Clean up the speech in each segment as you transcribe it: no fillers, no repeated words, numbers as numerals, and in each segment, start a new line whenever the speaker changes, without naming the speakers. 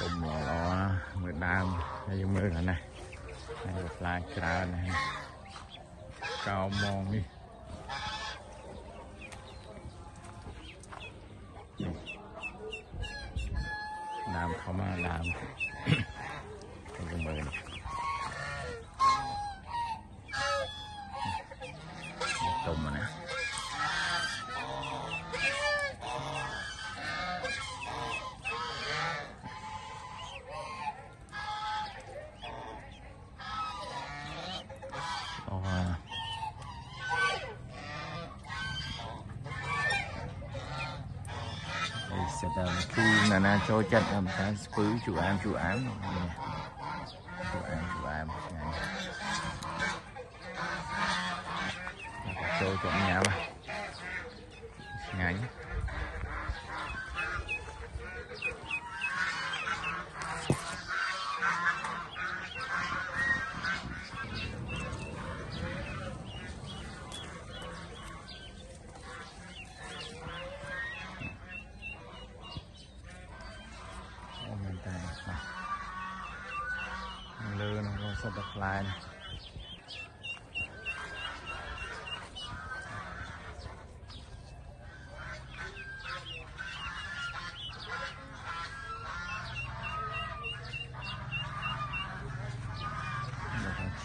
cùng lo mưa đam hay mưa là này hay là fly cloud này cao mòn đi làm không mà làm không mưa này cùng mà nè sẽ đầm chu nè cho chân làm cái spứ chủ ám nè chủ ám cho nhà mà ngay lơ nó có sắp đặt lại này.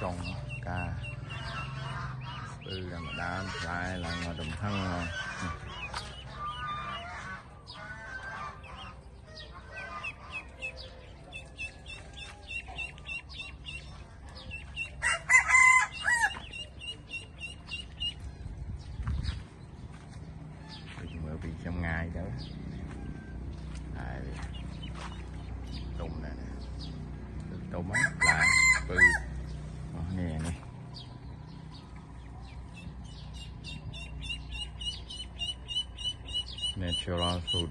Trồng ca từ là mà đá lại là ngồi đầm thân mở bị trong ngày đó tôm này tôm á lại từ nè này natural food